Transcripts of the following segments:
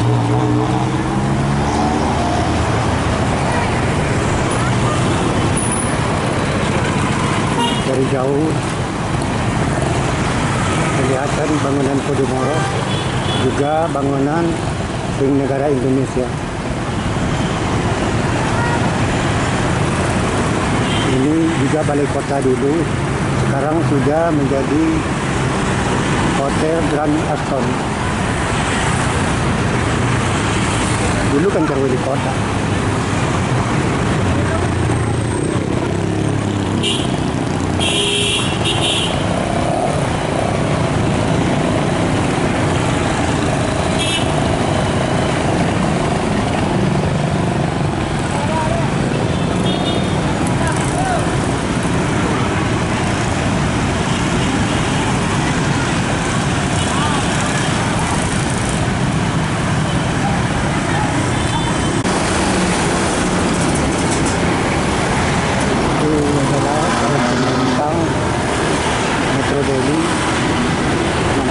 Dari jauh kelihatan bangunan Podomoro, juga bangunan Bank Negara Indonesia. Ini juga balai kota dulu, sekarang sudah menjadi Hotel Grand Aston. Dulu kan wali kota.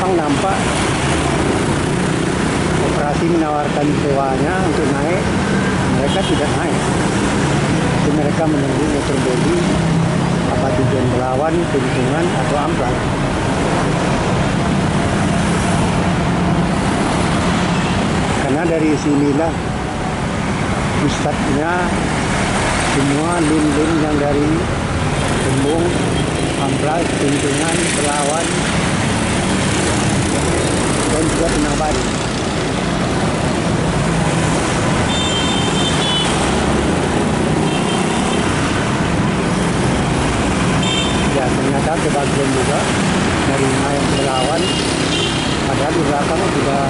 Nampak operasi menawarkan sewanya untuk naik, mereka tidak naik. Jadi mereka menunggu Metro Daily, apa tujuan Belawan, Tunjungan atau Amplas. Karena dari sinilah pusatnya semua lin-lin yang dari Tembung, Amplas, Tunjungan, Belawan, dan juga Pinang Bari. Ya, ternyata sebagian juga dari yang Belawan, padahal di belakang sudah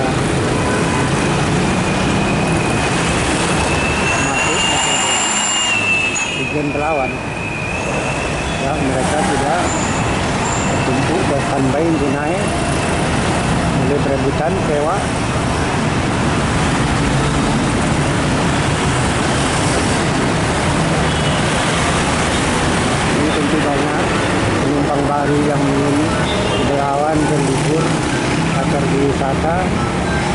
masuk tujuan Belawan. Ya, mereka sudah bertumpuk ke standby untuk naik, mulai berebutan sewa. Ini tentu banyak penumpang baru yang ingin Belawan berlibur atau berwisata,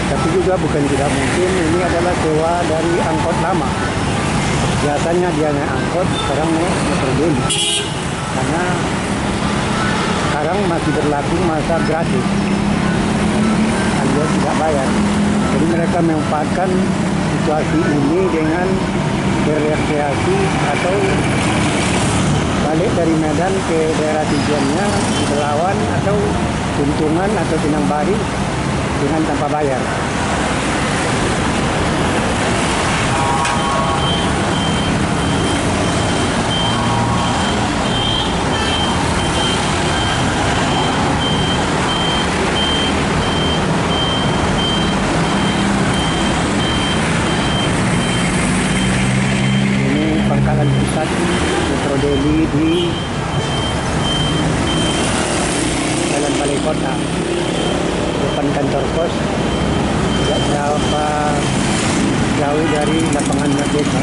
tapi juga bukan tidak mungkin ini adalah sewa dari angkot lama. Biasanya dia naik angkot, sekarang naik Metro Daily, karena sekarang masih berlaku masa gratis, alias tidak bayar. Jadi mereka memanfaatkan situasi ini dengan berrekreasi atau balik dari Medan ke daerah tujuannya, Belawan atau Tunjungan atau Pinang Bari dengan tanpa bayar. Pangkalan pusat Metro Daily di Jalan Balai Kota, depan kantor pos, tidak berapa jauh dari lapangan Merdeka.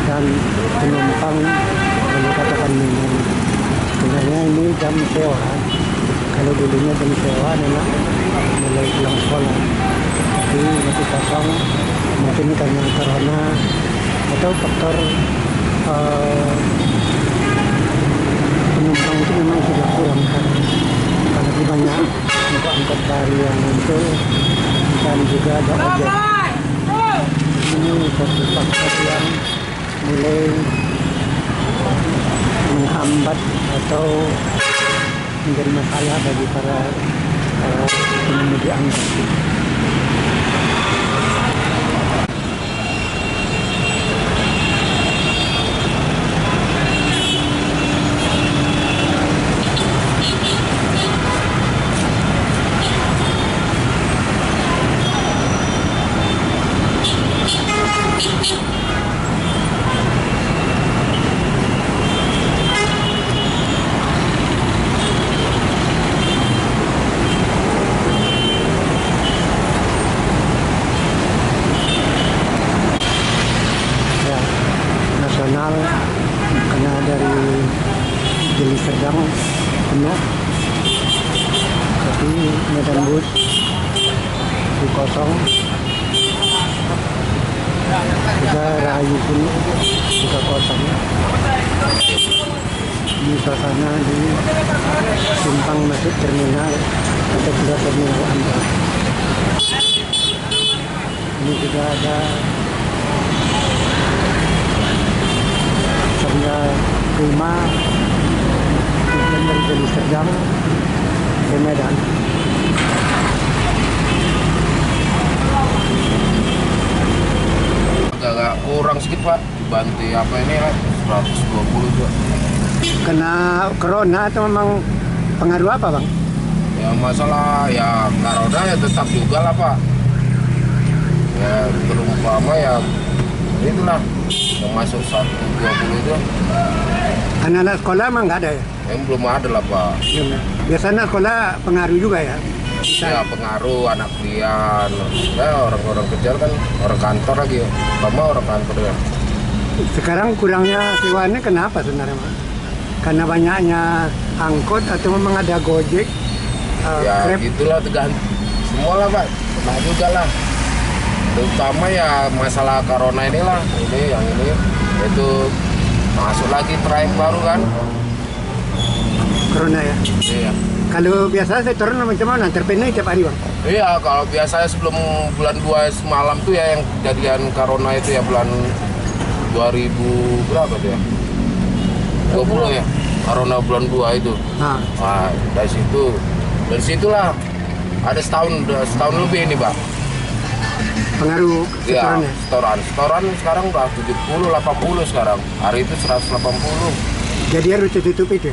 Dan penumpang boleh katakan minum. Sebenarnya ini jam sewa. Kalau dulunya jam sewa adalah mulai pulang sekolah, tapi masih kosong. Mungkin karena corona atau faktor penumpang itu memang sudah kurang kan, karena banyak angkot baru masuk dan juga ada ojek. Ini satu faktor yang mulai menghambat atau menjadi masalah bagi para pengemudi angkot. Nasional karena dari Deli Serdang penuh, tapi Medan Bus itu kosong, juga Rahayu pun juga kosong. Ini suasana di simpang masuk terminal atau keluar terminal Ampel. Ini juga ada rumah tujuan dari Deli Serdang ke Medan. Agak kurang sedikit Pak, dibantu apa ini lah 120 juga. Kena corona atau memang pengaruh apa Bang? Ya masalah ya corona ya tetap juga lah Pak. Ya terumpama ya itulah yang masuk 120 itu. Anak-anak sekolah emang nggak ada ya? Yang belum ada lah Pak. Biasanya sekolah pengaruh juga ya? Ya pengaruh anak kuliah, ya orang-orang kerja kan orang kantor lagi ya, sama orang kantor ya. Sekarang kurangnya sewanya kenapa sebenarnya Bang? Karena banyaknya angkot atau memang ada Gojek? Ya Grab? gitulah tergantung semua lah Pak, nah juga lah. Terutama ya masalah corona inilah, ini yang ini itu masuk lagi trayek baru kan. Corona ya? Iya. Kalau biasa saya turun macam mana? Terpenuhi tiap hari Bang? Iya, kalau biasanya sebelum bulan 2 semalam tuh ya yang kejadian corona itu ya bulan 2000 berapa tuh ya? 20 ya. Corona bulan 2 itu. Nah, Dari situlah ada setahun lebih ini, Pak. pengaruh Iya, setorannya? setoran sekarang udah 70, 80 sekarang. Hari itu 180. Jadi harus ditutup itu?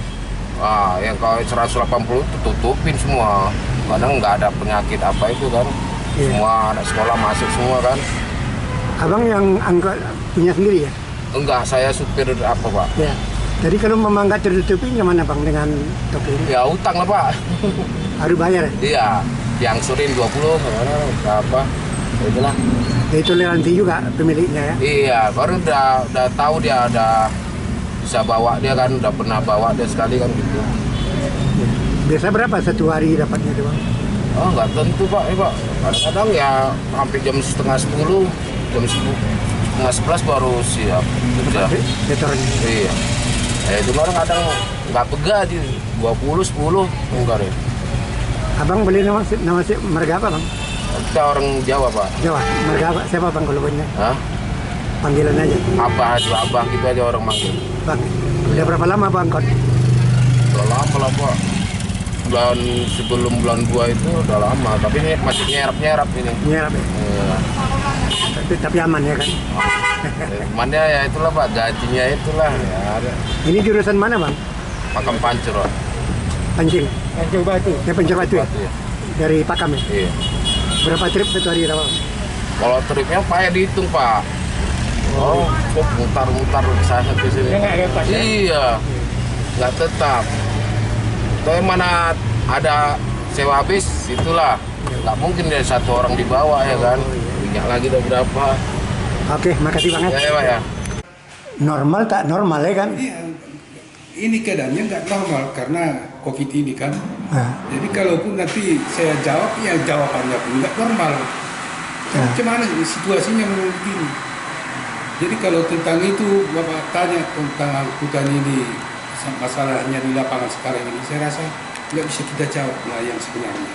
Wah, yang kalau 180 itu tutupin semua. Kadang nggak ada penyakit apa itu kan. Iya. Semua anak sekolah masuk semua kan. Abang yang angkot punya sendiri ya? Enggak, saya supir apa Pak? Ya. Jadi kalau memang nggak tertutupi gimana Bang dengan toko ini? Ya utang lah Pak. Harus bayar ya? Iya, yang surin 20, apa? Itulah. Ya, toleransi juga pemiliknya ya? Iya, baru udah tahu dia ada bisa bawa dia kan, udah pernah bawa dia sekali kan gitu. Biasa berapa satu hari dapatnya itu Bang? Oh nggak tentu Pak, Pak. Kadang-kadang ya sampai jam setengah 10, jam 10, setengah 11 baru siap kerja. Setorannya? Iya. Itu orang kadang nggak pegah di 20, 10 enggak deh. Abang beli nama marga apa Bang? Kita orang Jawa Pak. Jawa, marga apa? Siapa Bang kalau punya? Hah? Panggilan aja. Abah gitu aja orang manggil. Bang, udah berapa lama Bang angkot? Udah lama lah Pak. Sebelum bulan 2 itu udah lama, tapi ini masih nyerap ini. Nyerap ya? Iya. Tapi aman ya kan? Cumannya ya itulah Pak, gajinya itulah ya ada. Ini jurusan mana Bang? Makam Pancur Pak. Pancing? Pancur Batu. Ya Pancur Batu ya? Ya. Dari Pakam ya? Iya. Berapa trip satu hari Bang? Kalau tripnya payah dihitung Pak. Oh, mutar-mutar sana ke sini. Nggak lepas ya? Iya, nggak tetap. Tapi mana ada sewa bis, itulah. Nggak mungkin dari satu orang dibawa ya kan. Minyak lagi udah berapa. Oke, makasih Bang Ya, Pak ya. Normal tak normal ya kan? Iya, ini keadaannya nggak normal karena COVID ini kan. Nah, Jadi kalaupun nanti saya jawab, ya jawabannya pun nggak normal. Macam mana situasinya memang begini. Jadi kalau tentang itu Bapak tanya tentang angkutan ini, masalahnya di lapangan sekarang ini, saya rasa nggak bisa kita jawab lah yang sebenarnya.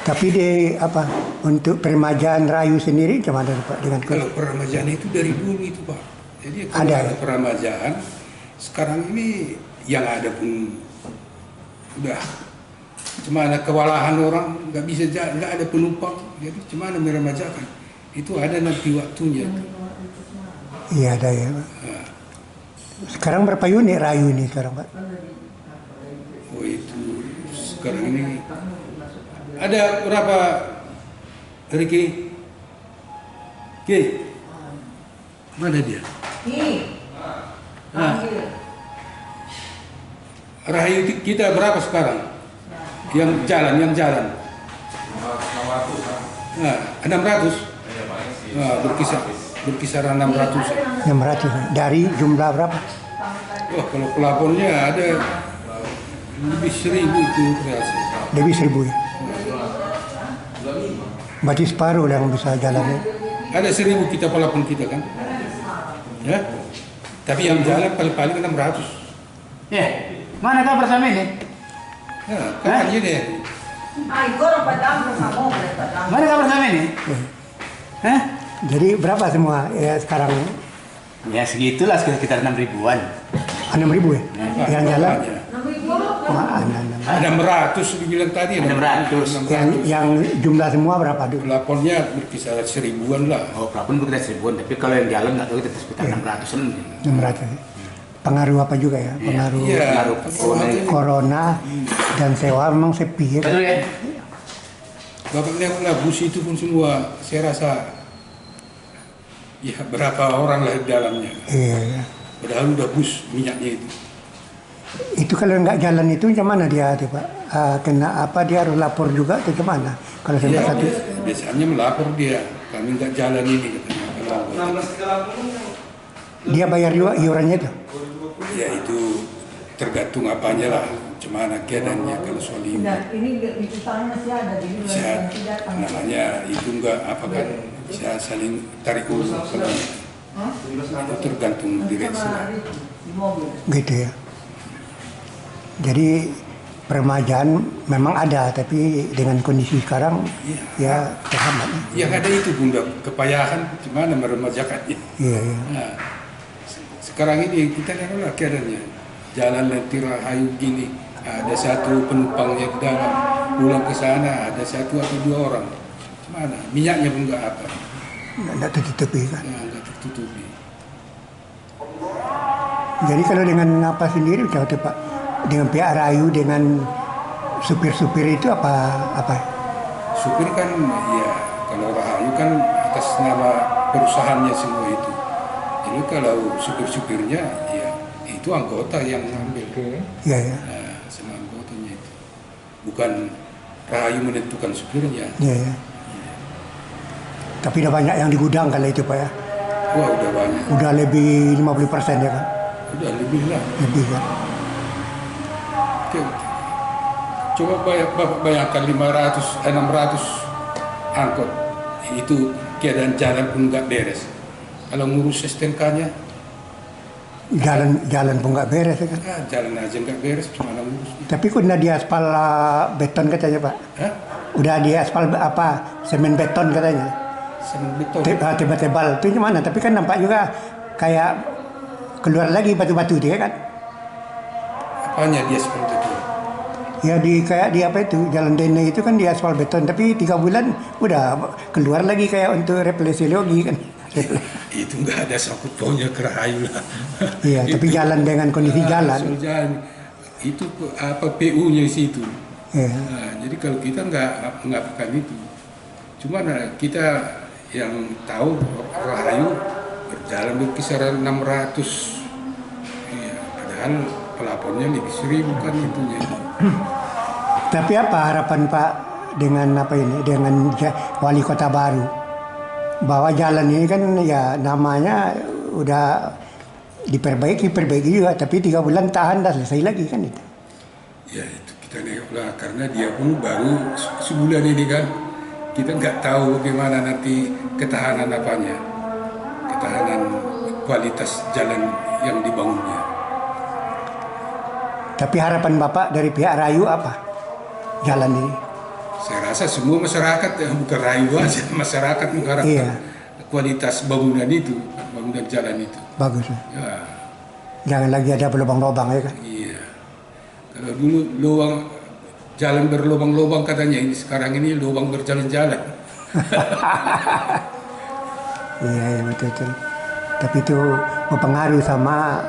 Tapi di apa untuk peremajaan Rayu sendiri gimana Pak dengan Kalau peremajaan itu dari dulu itu Pak. Jadi kalau Ada, ada ya? peremajaan, sekarang ini yang ada pun udah cuma ada kewalahan orang, nggak bisa nggak ada penumpang, jadi cuma ada meremajakan. Itu ada nanti waktunya. Iya ada ya Pak. Nah, Sekarang berapa unit Rayu ini sekarang Pak? oh itu sekarang ini ada berapa Riki? Oke, mana dia? Nah, Rahayu kita berapa sekarang? Yang jalan. Nah, 600. Nah, berkisar 600. 600 dari jumlah berapa? Wah, kalau pelapornya ada lebih 1000 itu kreasi. Lebih 1000 ya. Berarti separuh yang bisa jalannya. Ada 1000 kita pelapor kita kan? Ya. Tapi yang jalan paling 600. Mana kabar sama ini? Nah, kan aja deh. Mana kabar sama ini? Hah? Jadi berapa semua ya sekarang? Ya segitulah sekitar 6.000-an. 6.000 ya? Yang jalan? Berapanya? 600 dibilang tadi. 600. Yang jumlah semua berapa dulu? Pelapornya berkisar 1000-an lah. Oh, pelapon kita 1000-an, tapi kalau yang jalan nggak tahu kita sekitar 600-an. 600. Pengaruh apa juga ya? Pengaruh Iya. Pengaruh corona dan sewa memang sepi ya. Betul ya? Bapak lihatlah bus itu pun semua, saya rasa ya berapa orang lah di dalamnya. Iya, iya. Padahal udah bus minyaknya itu. Itu kalau nggak jalan itu macam mana dia Pak? Kena apa dia harus lapor juga atau gimana? Kalau sampai Ya, satu biasanya melapor dia, kami nggak jalan ini katanya. dia bayar juga iurannya itu. Ya itu tergantung apanya lah, cemana keadaannya kalau soal ini. Bisa namanya itu enggak apa kan, bisa saling tarik ulur kalau itu tergantung direksi lah. Gitu ya. Jadi peremajaan memang ada, tapi dengan kondisi sekarang ya terhambat. Yang ada itu bunda kepayahan, gimana meremajakannya. Iya, iya. Nah, sekarang ini kita lihatlah keadaannya, jalan Lentira Rahayu gini, ada satu penumpangnya di dalam, pulang ke sana ada 1 atau 2 orang, gimana? Minyaknya pun nggak apa, Nggak tertutupi kan. nah, nggak tertutupi. Jadi kalau dengan apa sendiri, coba Pak, dengan pihak Rayu, dengan supir-supir itu apa? Supir kan, ya kalau Rahayu kan atas nama perusahaannya semua itu. Jadi kalau supir-supirnya, ya itu anggota yang ngambil. Iya, ya. Nah, sama anggotanya itu. Bukan Rahayu menentukan supirnya. Iya, ya. Tapi udah banyak yang di gudang kali itu Pak ya. Wah, udah banyak. Udah lebih 50% ya kan? Udah lebih lah. Lebih kan? Oke. Coba Bapak bayangkan 600 angkot. Itu keadaan jalan pun nggak beres. Kalau ngurus STNK-nya, Jalan pun nggak beres ya kan? jalan aja nggak beres, cuma ngurus. Tapi kok udah di aspal beton katanya Pak? Hah? Udah di aspal semen beton katanya? Semen beton. Tebal-tebal itu gimana? Tapi kan nampak juga kayak keluar lagi batu-batu dia kan? Apanya dia seperti itu? Ya kayak di apa itu Jalan Dene itu kan di aspal beton, tapi 3 bulan udah keluar lagi kayak untuk refleksiologi kan? Itu nggak ada sangkut pautnya ke Rahayu lah. Iya, tapi jalan dengan kondisi jalan. soal jalan. Itu apa PU-nya situ. Iya. Nah, jadi kalau kita nggak mengatakan itu, cuma kita yang tahu Rahayu berjalan berkisaran 600. Iya, padahal pelapornya lebih 1000 kan itunya. Tapi apa harapan Pak dengan apa ini, dengan wali kota baru? Bahwa jalan ini kan ya namanya udah diperbaiki juga, tapi 3 bulan tahan dah selesai lagi kan itu. Ya itu kita nengoklah, karena dia pun baru sebulan ini kan, kita nggak tahu bagaimana nanti ketahanan apanya, ketahanan kualitas jalan yang dibangunnya. Tapi harapan Bapak dari pihak Rayu apa? Jalan ini. Saya rasa semua masyarakat bukan rayu aja, masyarakat mengharapkan Iya. kualitas bangunan itu, bangunan jalan itu. Bagus. Ya, Jangan lagi ada lubang-lubang ya kan? iya. Kalau dulu jalan berlubang-lubang katanya, ini sekarang ini lubang berjalan-jalan. Iya, iya betul. Tapi itu mempengaruhi sama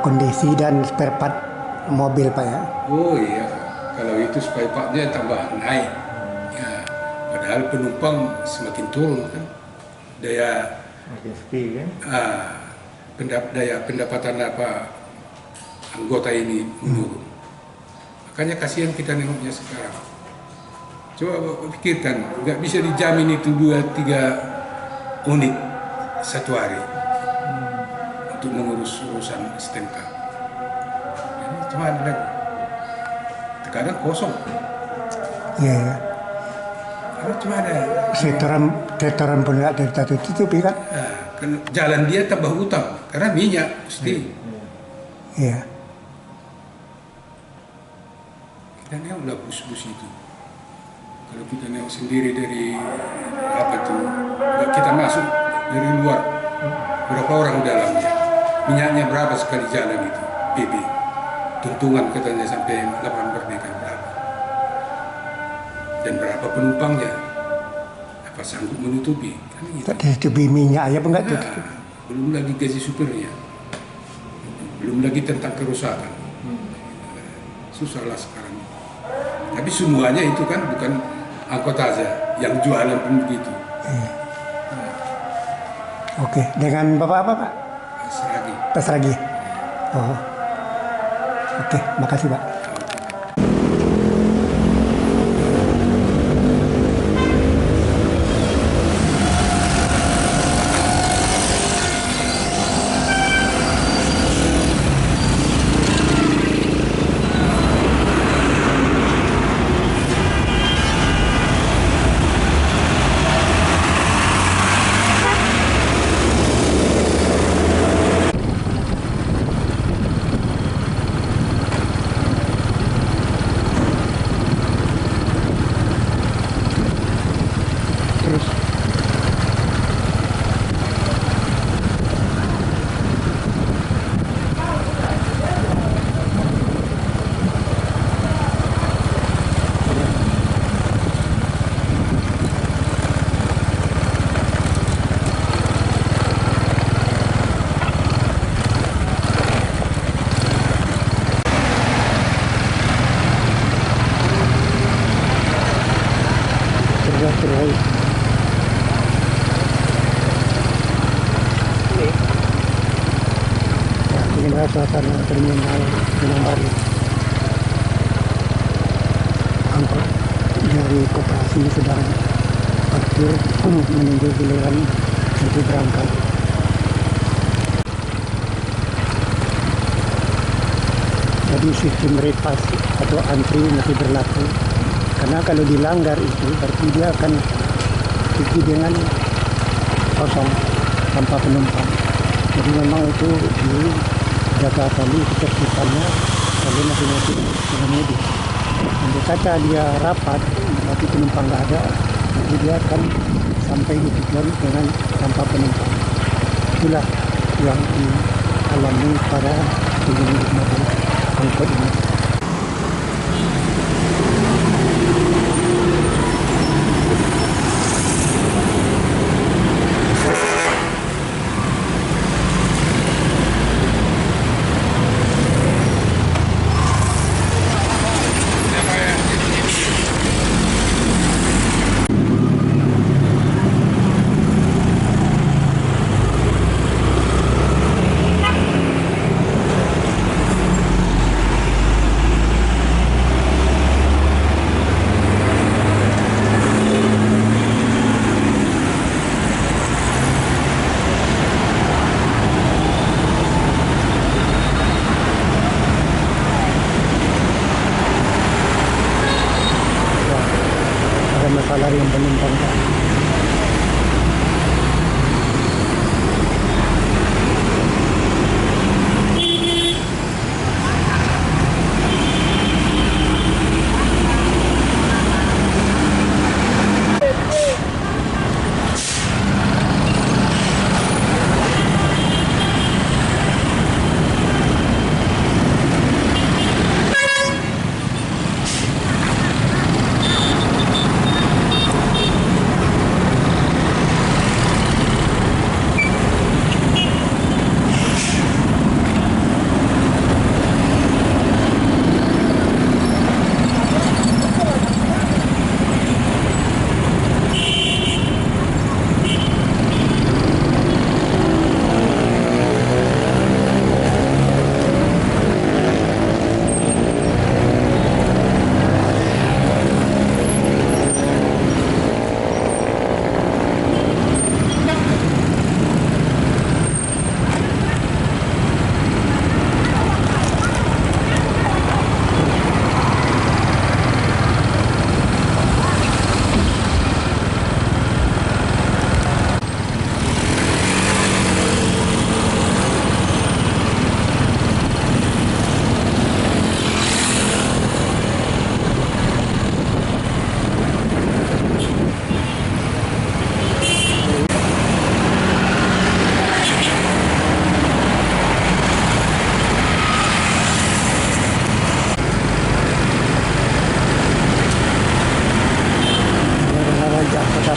kondisi dan spare part mobil Pak ya. Oh iya, kalau itu spare partnya tambah naik. Ya, padahal penumpang semakin turun kan. Daya daya pendapatan anggota ini menurun. Makanya kasihan kita nengoknya sekarang. Coba pikirkan, nggak bisa dijamin itu 2-3 unit satu hari untuk mengurus urusan STNK. Ini cuma ada lagi. Terkadang kosong. Iya, iya. Karena cuma ada. Setoran pun nggak tertutup ya kan? Kan jalan dia tambah utang karena minyak mesti. Iya. Kita nengoklah bus-bus itu. Kalau kita nengok sendiri dari kita masuk dari luar, berapa orang dalamnya, minyaknya berapa sekali jalan itu, PP, tuntungan katanya sampai lapangan Merdeka berapa, dan berapa penumpangnya, apa sanggup menutupi, kan gitu. Tak tutupi minyak ya enggak tutup. Nah, belum lagi gaji supirnya, belum lagi tentang kerusakan, susahlah sekarang. Tapi semuanya itu kan bukan angkot aja, yang jualan pun begitu. Oke, dengan Bapak apa Pak? Seragi. Pas lagi. Oh. Oke, makasih Pak. Terus terus. Ya, inilah suasana terminal Pinang Baru. Angkot dari koperasi sedang parkir menunggu giliran untuk berangkat. Jadi sistem repas atau antri masih berlaku. Karena kalau dilanggar itu berarti dia akan pergi dengan kosong tanpa penumpang. Jadi memang itu dijaga kali ketertibannya oleh masing-masing pengemudi. Andai kata dia rapat, berarti penumpang nggak ada, jadi dia akan sampai di tujuan dengan tanpa penumpang. Itulah yang dialami para pengemudi mobil angkot ini. Ada masalah yang penumpang Pak.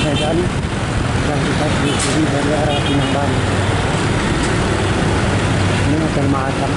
Medan yang kita telusuri dari arah Pinang Baru. Ini Hotel Mahakam.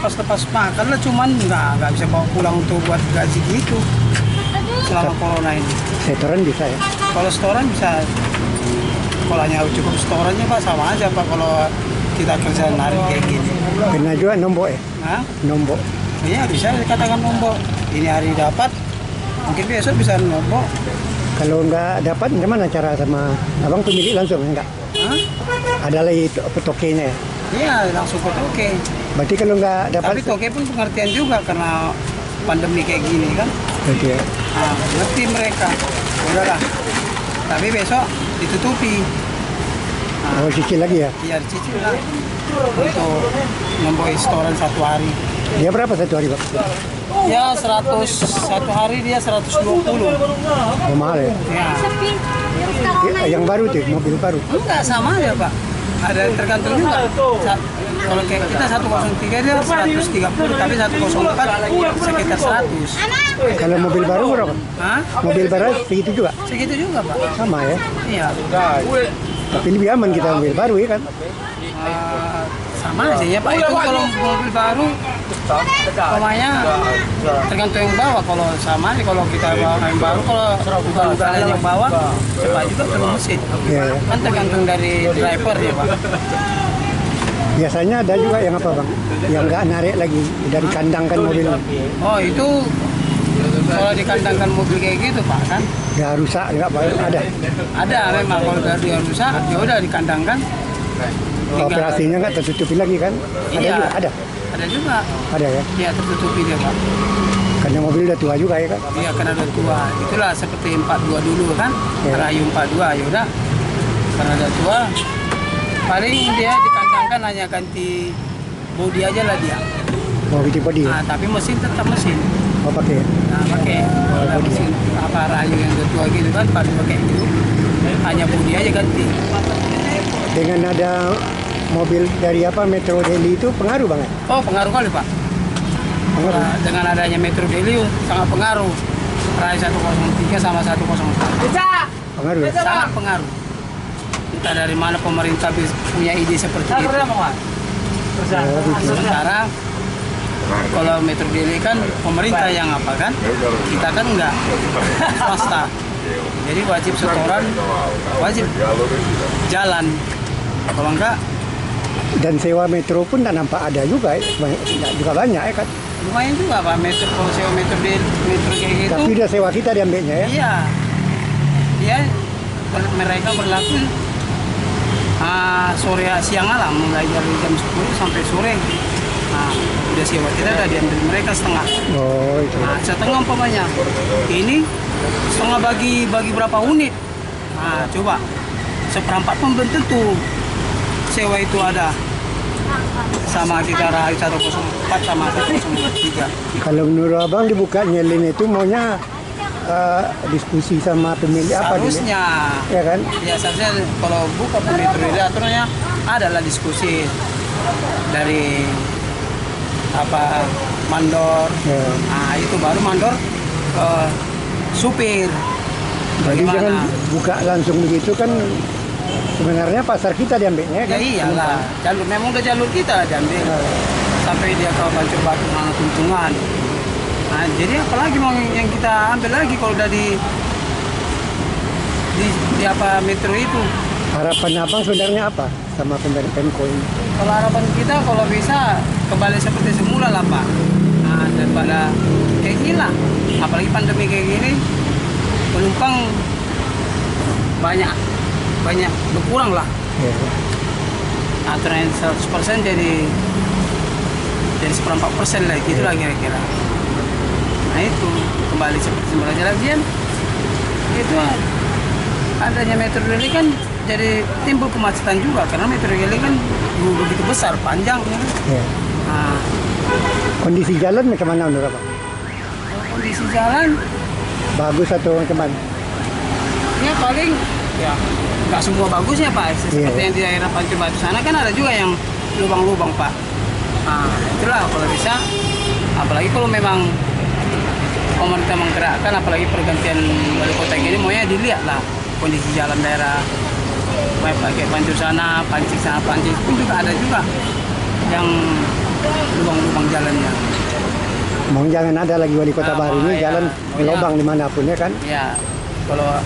lepas-lepas makan lah, cuman nggak bisa bawa pulang untuk buat gaji gitu selama corona ini. Setoran bisa ya. Kalau setoran bisa, kalau hanya cukup setorannya Pak sama aja Pak kalau kita kerja narik kayak gini. Kena juga nombok ya. Nah, Nombok. iya bisa dikatakan nombok. Ini hari dapat, mungkin besok bisa nombok. Kalau nggak dapat, gimana cara sama abang pemilik langsung enggak? Hah? Ada lagi tokenya ya. Iya langsung ke toke. Berarti kalau nggak dapat, Tapi toke pun pengertian juga karena pandemi kayak gini kan. berarti ya. Nah, ngerti mereka. Udahlah. Tapi besok ditutupi. Oh, cicil lagi ya. Iya dicicil lah. Untuk nombok setoran 1 hari. Dia berapa satu hari, Pak? Ya 100 1 hari dia 120. Oh, mahal ya. Ya. Yang baru tuh, mobil baru. Enggak sama aja Pak. Ada tergantung juga. Kalau kayak kita 103 dia 130, tapi 104 sekitar 100. Kalau mobil baru berapa? Hah? Mobil baru segitu juga. Segitu juga Pak. Sama ya. Iya. Tapi lebih aman kita mobil baru ya kan. Sama aja ya Pak. Itu kalau mobil baru pokoknya tergantung yang bawa. Kalau sama aja kalau kita bawa yang baru, kalau bukan kalian yang bawa cepat juga turun mesin. Iya, ya. Kan tergantung dari driver ya Pak. Biasanya ada juga yang apa, Bang? Yang nggak narik lagi, udah dikandangkan mobilnya. Oh itu kalau dikandangkan mobil kayak gitu Pak kan? Udah rusak, nggak apa ada. Ada memang kalau dia rusak ya udah dikandangkan. Tinggal- Operasinya nggak tertutupi lagi kan? Ada Iya. juga, ada. Ada juga. Ada ya. Ya tertutupi dia Pak. Karena mobil udah tua juga ya kan. Iya karena udah tua. Itulah seperti 42 dulu kan. Ya. Rayu 42 ya udah. Karena udah tua. Paling dia dikandangkan hanya ganti bodi aja lah dia. Mau bikin body ya? Nah, tapi mesin tetap mesin. Mau pakai ya? Nah, pakai kalau mesin apa rayu yang udah tua gitu kan paling pakai itu. Hanya bodi aja ganti. Dengan ada mobil dari apa Metro Daily itu pengaruh banget. Oh, pengaruh kali, Pak. Pengaruh. Nah, dengan adanya Metro Daily sangat pengaruh. Rai 103 sama 104. Pengaruh. Ya? Sangat pengaruh. Entah dari mana pemerintah punya ide seperti itu. Oh, gitu. Sementara kalau Metro Daily kan pemerintah yang apa kan, kita kan enggak swasta. Jadi wajib setoran, wajib jalan. Kalau enggak, Dan sewa metro pun tak nampak ada juga, juga banyak ya kan. lumayan juga Pak Metro, kalau sewa Metro Daily, Metro kayak gitu. Tapi udah sewa kita diambilnya ya. Iya, dia mereka berlaku sore siang malam mulai dari jam 10 sampai sore. Nah, udah sewa kita udah diambil mereka setengah. Oh itu. Nah, setengah umpamanya. Ini setengah bagi berapa unit. Nah, coba seperempat pun belum tentu sewa itu ada. Sama kita Rai 104 sama 103. Kalau menurut abang dibukanya link itu maunya diskusi sama pemilik apa dulu? Harusnya Ya kan? ya seharusnya kalau buka Metro Daily aturannya adalah diskusi dari apa mandor. Ya. Nah, itu baru mandor ke supir. Jadi Bagaimana? jangan buka langsung begitu kan sebenarnya pasar kita diambilnya Ya kan? iyalah, jalur memang udah jalur kita diambil sampai dia ke Bancur Batu mana Tuntungan. Nah, jadi apalagi mau yang kita ambil lagi kalau udah di apa metro itu. Harapan abang sebenarnya apa sama pemerintah Pemko ini? Kalau harapan kita kalau bisa kembali seperti semula lah Pak. Nah, daripada kayak gini lah. Apalagi pandemi kayak gini, penumpang banyak berkurang lah. Ya. Aturan 100% jadi 1/4% lah, gitu lah kira-kira. Nah itu kembali seperti semula lagian itu adanya Metro Daily kan jadi timbul kemacetan juga karena Metro Daily kan begitu besar panjang ya. Ya. Nah, Kondisi jalan macam mana menurut abang? kondisi jalan Bagus atau macam mana? ya paling ya nggak semua bagus ya Pak. Seperti Iya. yang di daerah Pancur Batu sana kan ada juga yang lubang-lubang Pak. Nah itulah kalau bisa, apalagi kalau memang pemerintah menggerakkan, apalagi pergantian wali kota ini, maunya dilihat lah kondisi jalan daerah. Kayak Pancur sana, Pancik pun juga ada juga yang lubang-lubang jalannya. Mau jangan ada lagi wali kota baru ini ya. jalan lubang dimanapun ya kan. Ya, kalau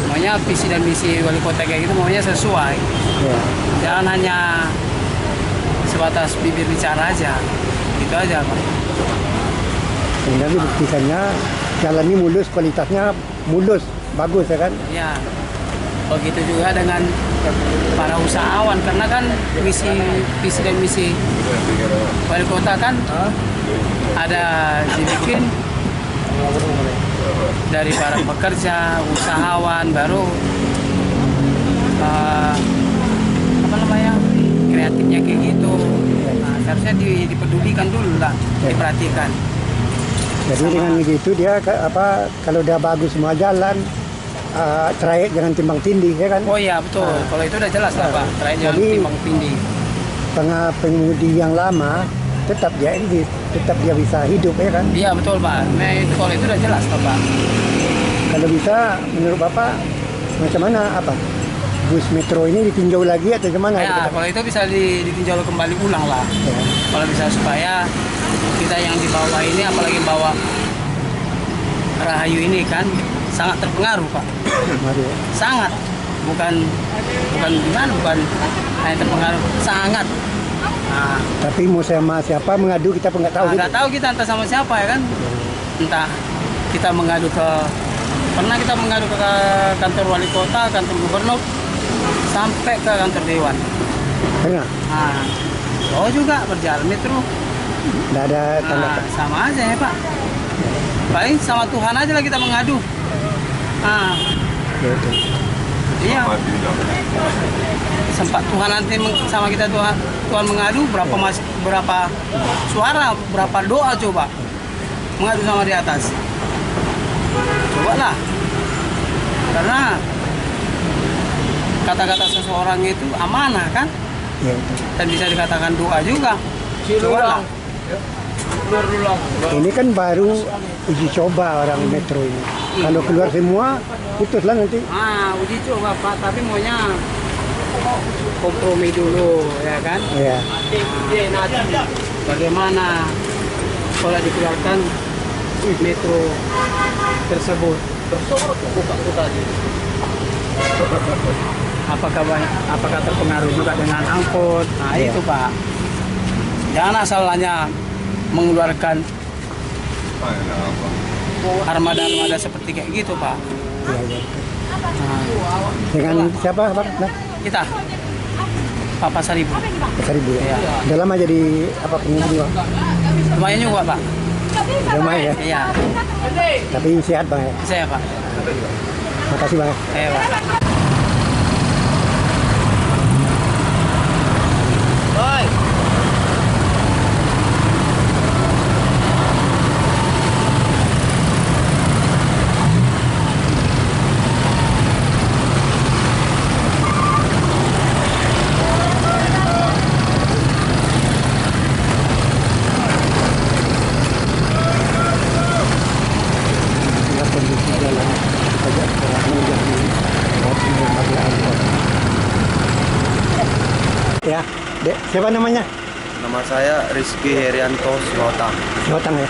maunya visi dan misi wali kota kayak gitu maunya sesuai. Ya. Jangan hanya sebatas bibir bicara aja, gitu aja Pak. Sehingga dibuktikannya jalan ini mulus, kualitasnya mulus, bagus ya kan. Ya, begitu juga dengan para usahawan karena kan visi dan misi wali kota kan ada dibikin dari para pekerja, usahawan baru apa namanya kreatifnya kayak gitu. Nah, seharusnya dipedulikan dulu lah, diperhatikan. Jadi dengan begitu dia kalau udah bagus semua jalan, trayek jangan timbang tindih ya kan. Oh iya betul, kalau itu udah jelas lah Pak, trayek jangan Jadi, timbang tindih. Pengemudi yang lama tetap dia bisa hidup ya kan. Iya betul Pak, nah, kalau itu udah jelas Pak. Kalau bisa menurut Bapak macam mana bus metro ini ditinjau lagi atau gimana? Ya, kalau itu bisa ditinjau kembali ulang lah. Ya. Kalau bisa supaya kita yang di bawah ini, apalagi bawa Rahayu ini kan sangat terpengaruh Pak. Mari. Sangat, bukan gimana, bukan hanya terpengaruh, sangat. Nah, Tapi mau sama siapa mengadu kita pun nggak tahu. nggak tahu kita entah sama siapa ya kan. Entah kita pernah kita mengadu ke kantor wali kota, kantor gubernur, sampai ke kantor dewan. Pernah? Nah, juga berjalan metro. Nggak ada tanda. Nah, sama aja ya Pak. Paling sama Tuhan aja lah kita mengadu. Nah, Ya, itu. iya. Sempat Tuhan nanti sama kita Tuhan mengadu berapa suara, berapa doa coba mengadu sama di atas. Coba lah. Karena kata-kata seseorang itu amanah kan, Ya, itu. dan bisa dikatakan doa juga. Coba lah. Ini kan baru uji coba orang metro ini. Kalau keluar semua, putuslah nanti. Uji coba Pak, tapi maunya kompromi dulu ya kan. Ya. Bagaimana kalau dikeluarkan metro tersebut? Apakah terpengaruh juga dengan angkot? Nah Ya. itu Pak. Jangan asal hanya mengeluarkan armada-armada seperti kayak gitu Pak. Ya, ya. Nah, Dengan siapa Pak? Nah, kita Pak Pasar Ibu. Seribu ya. Iya. Udah lama jadi pengemudi Bang? Lumayan juga Pak. Lumayan ya. Iya, Tapi sehat Bang ya. saya Pak. Makasih Bang. Saya Pak. Inilah kondisi jalan sejak sekarang menjadi bagi angkot. Ya, Dek, siapa namanya? Nama saya Rizky Herianto Siwatang. Siwatang ya.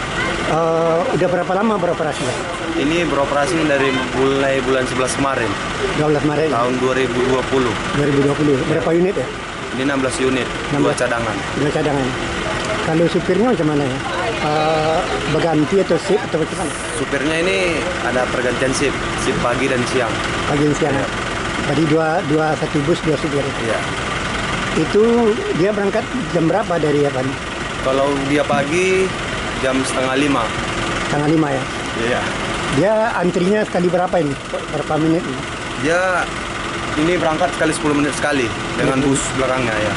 Udah berapa lama beroperasi Bang? Ini beroperasi dari mulai bulan 11 kemarin, 12 Maret tahun 2020. 2020. Berapa unit ya? Ini 16 unit, 2 16. cadangan. Dua cadangan. Kalau supirnya macam mana ya? Berganti atau shift atau bagaimana? Supirnya ini ada pergantian shift pagi dan siang. Pagi dan siang. Tadi satu bus, dua supir. Iya. Itu dia berangkat jam berapa dari apa? Kalau dia pagi jam setengah 5. Tanggal 5 ya. Iya. Dia antrinya sekali berapa ini? Berapa menit ini? Dia ini berangkat sekali 10 menit sekali dengan bus belakangnya ya.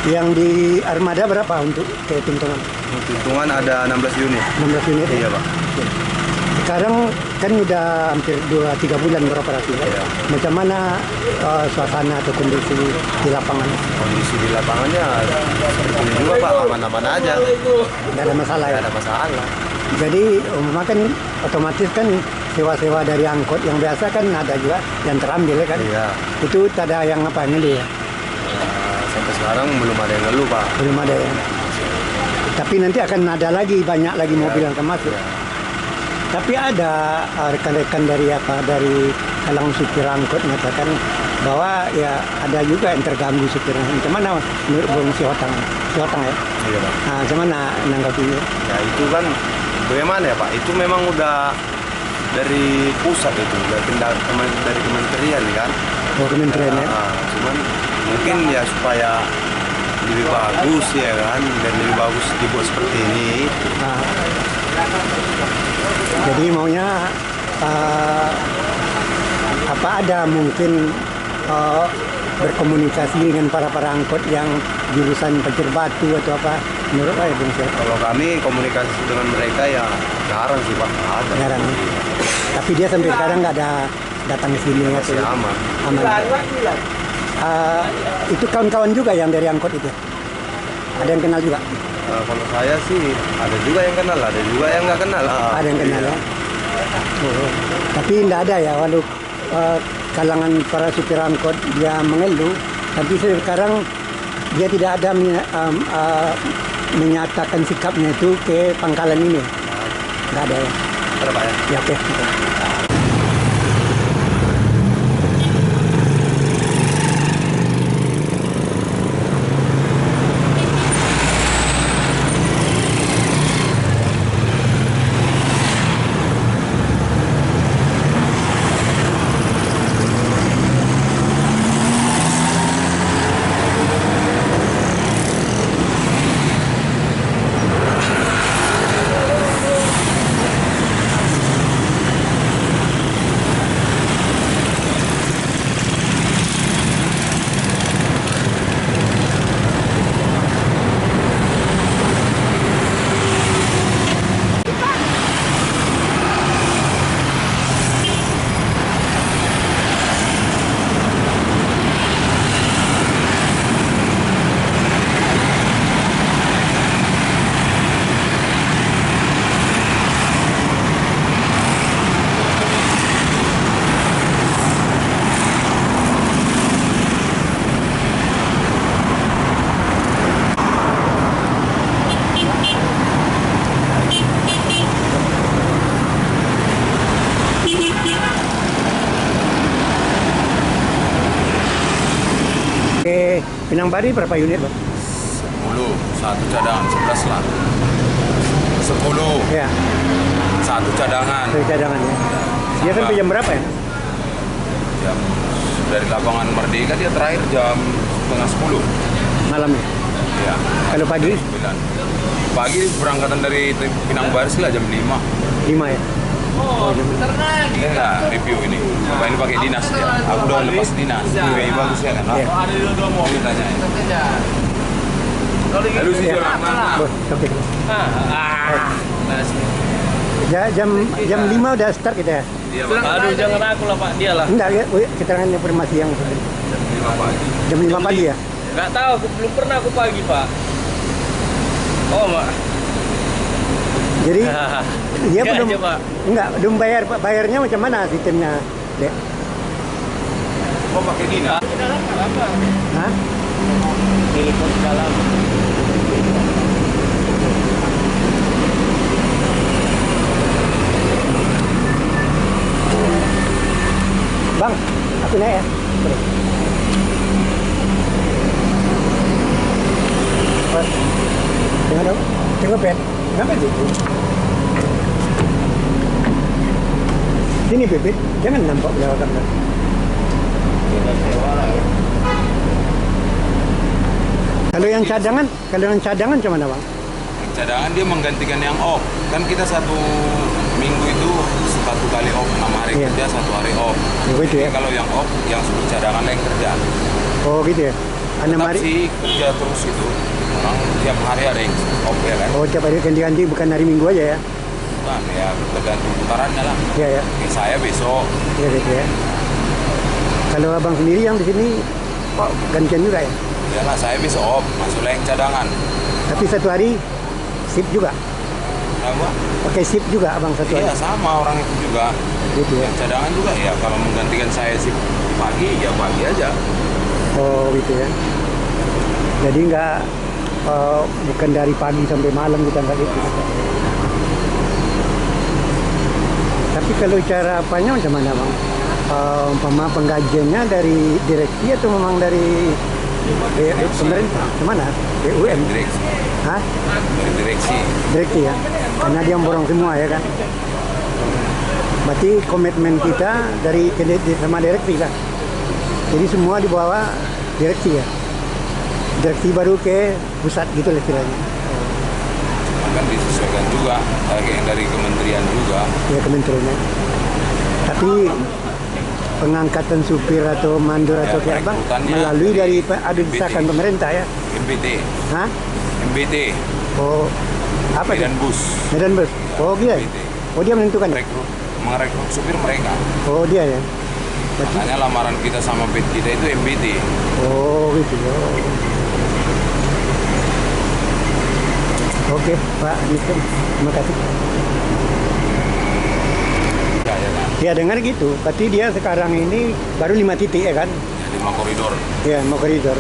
Yang di armada berapa untuk kehitungan? Hitungan ada 16 unit. 16 unit ya? Iya, Pak. Sekarang kan udah hampir 2-3 bulan beroperasi. Ya? Iya. Macam mana suasana atau kondisi di lapangan? Kondisi di lapangannya seperti ini juga Pak, aman-aman aja. Tidak ada masalah ya? Tidak ada masalah. Jadi kan otomatis kan sewa-sewa dari angkot yang biasa kan ada juga yang terambil ya kan? Iya. Itu tak ada yang apa ini dia? Sampai sekarang belum ada yang ngeluh Pak. Belum ada ya. Tapi nanti akan ada lagi banyak lagi mobil yang akan masuk. Tapi ada rekan-rekan dari kalangan supir angkot mengatakan bahwa ya ada juga yang terganggu supirnya. Macam mana menurut Bung Siotang ya? Iya, Pak. Nah, macam mana nanggapinya? Ya itu kan bagaimana ya Pak? Itu memang udah dari pusat itu, udah dari kementerian kan. Oh, kementerian ya? Cuman mungkin ya supaya lebih bagus ya kan, dan lebih bagus dibuat seperti ini. Nah, jadi maunya apa ada mungkin berkomunikasi dengan para angkot yang jurusan Pasir Batu atau apa menurut Pak ya Bung Syed? Kalau kami komunikasi dengan mereka ya jarang sih Pak, nggak ada. Jarang. Tapi dia sampai sekarang nggak ada datang ke sini Masih atau aman. aman. Itu kawan-kawan juga yang dari angkot itu? Ada yang kenal juga? Kalau saya sih ada juga yang kenal, ada juga yang nggak kenal. Ada yang kenal ya? Oh. Tapi tidak ada ya, walau kalangan para supir angkot dia mengeluh, tapi sekarang dia tidak ada menyatakan sikapnya itu ke pangkalan ini. Tidak ada ya? Ada Pak ya? Ya oke. Pinang Bari berapa unit, Bang? 10, satu cadangan, 11 lah. 10, Ya, satu cadangan. dari cadangan ya. Dia Sama. sampai jam berapa ya? Jam dari lapangan Merdeka dia terakhir jam setengah 10. Malamnya. Ya. Kalau pagi 9. Pagi berangkatan dari Pinang Baris lah jam 5. 5 ya. Ini enggak review ini. Apa ini pakai dinas ya? Aku udah lepas dinas. Ini bagus ya kan? Iya. Ini tanya. Lalu sih Ya. jangan. Bos, oke. Jam 5 udah start kita ya? Iya, Pak. Aduh, jangan aku lah Pak, dia lah. Enggak ya, keterangan informasi yang Jam 5 pagi. jam 5 pagi ya? Nggak tahu, aku belum pernah aku pagi Pak. Oh, Mak. Jadi dia Enggak belum aja, Pak. belum bayarnya macam mana sistemnya, Dek? Kok pakai dinas? Hah? Telepon dalam. Bang, aku naik ya. Boleh. Bos, tengok dong. Tengok Pet. Kenapa sih? Sini Pipit, jangan nampak belakang. Kalau yang cadangan cuma mana, Bang? Cadangan dia menggantikan yang off. Kan kita satu minggu itu 1 kali off, 6 hari Iya. kerja, 1 hari off. Oh, gitu ya. Jadi kalau yang off, yang cadangan yang kerja. Oh, gitu ya. Anda Tetap mari. sih kerja terus itu. Orang tiap hari ada yang off ya kan. Oh, tiap hari ganti-ganti bukan hari Minggu aja ya? Bukan ya, tergantung putarannya lah. Iya ya. Kayak saya besok, Iya gitu ya. Kalau abang sendiri yang di sini kok gantian juga ya? ya lah saya besok off, masuk yang cadangan. Tapi satu hari shift juga. Kenapa? Pakai shift juga abang satu hari. Iya sama orang itu juga. Gitu ya. Yang cadangan juga ya kalau menggantikan saya sih pagi ya pagi aja. Oh gitu ya. Jadi nggak bukan dari pagi sampai malam kita nggak itu. Tapi kalau cara apanya macam mana bang? Umpama penggajiannya dari direksi atau memang dari pemerintah? Kemana? BUM? Direksi. Hah? Direksi. Direksi ya? Karena dia borong semua ya kan? Berarti komitmen kita dari sama direksi kan? Jadi semua di bawah direksi ya? Direksi baru ke pusat gitu lah istilahnya. Akan disesuaikan juga yang dari kementerian juga. Ya kementeriannya. Tapi pengangkatan supir atau mandur atau kayak bang melalui dari ada desakan pemerintah ya? MBT. Hah? MBT. Oh, apa Medan itu? Bus. Medan Bus. Oh dia. MBT. Oh dia menentukan. Merekrut supir mereka. Oh dia ya. Berarti. Makanya lamaran kita sama PT kita itu MBT. Oh gitu. Oh. Oke Pak Niken, terima kasih. Ya dengar gitu. Berarti dia sekarang ini baru 5 titik ya kan? Ya, 5 koridor. Ya mau koridor.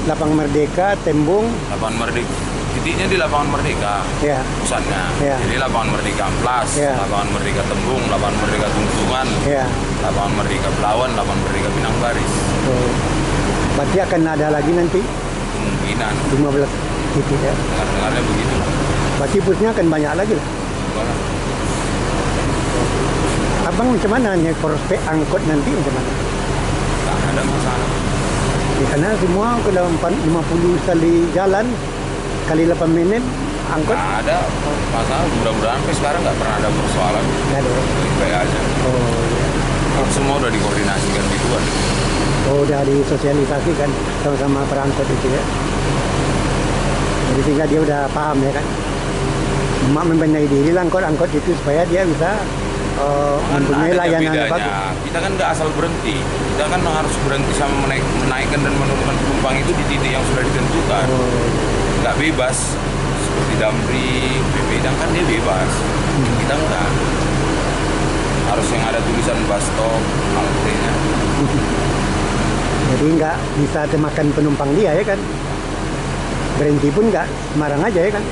Lapangan Merdeka, Tembung. Lapangan Merdeka. Titiknya di Lapangan Merdeka. Ya. Pusatnya. Ya. Jadi Lapangan Merdeka Amplas, Ya. Lapangan Merdeka Tembung, Lapangan Merdeka Tungsungan, Ya. Lapangan Merdeka Belawan, Lapangan Merdeka Pinang Baris. Oh. Berarti akan ada lagi nanti Kemungkinan. 15 titik ya. Dengar-dengarnya begitu. Berarti busnya akan banyak lagi lah. Gimana? Abang macam mana nih prospek angkot nanti macam mana? Tak ada masalah. Ya, karena semua kalau 50 kali jalan kali 8 menit angkot Tak ada masalah. Mudah-mudahan sampai sekarang nggak pernah ada persoalan. nggak ada. Baik aja. Oh, ya. Kan semua udah dikoordinasikan gituan. Oh, udah disosialisasikan sama-sama perangkot itu ya. Jadi sehingga dia udah paham ya kan. Cuma membenahi diri lah angkot itu supaya dia bisa mempunyai Ada layanan yang bedanya. bagus. Kita kan nggak asal berhenti. Kita kan harus berhenti sama menaikkan dan menurunkan penumpang itu di titik yang sudah ditentukan. Oh, Nggak bebas seperti Damri, BP kan dia bebas. Kita enggak. Harus yang ada tulisan bus stop, haltenya. jadi nggak bisa temakan penumpang dia ya kan. Berhenti pun nggak sembarang aja ya kan.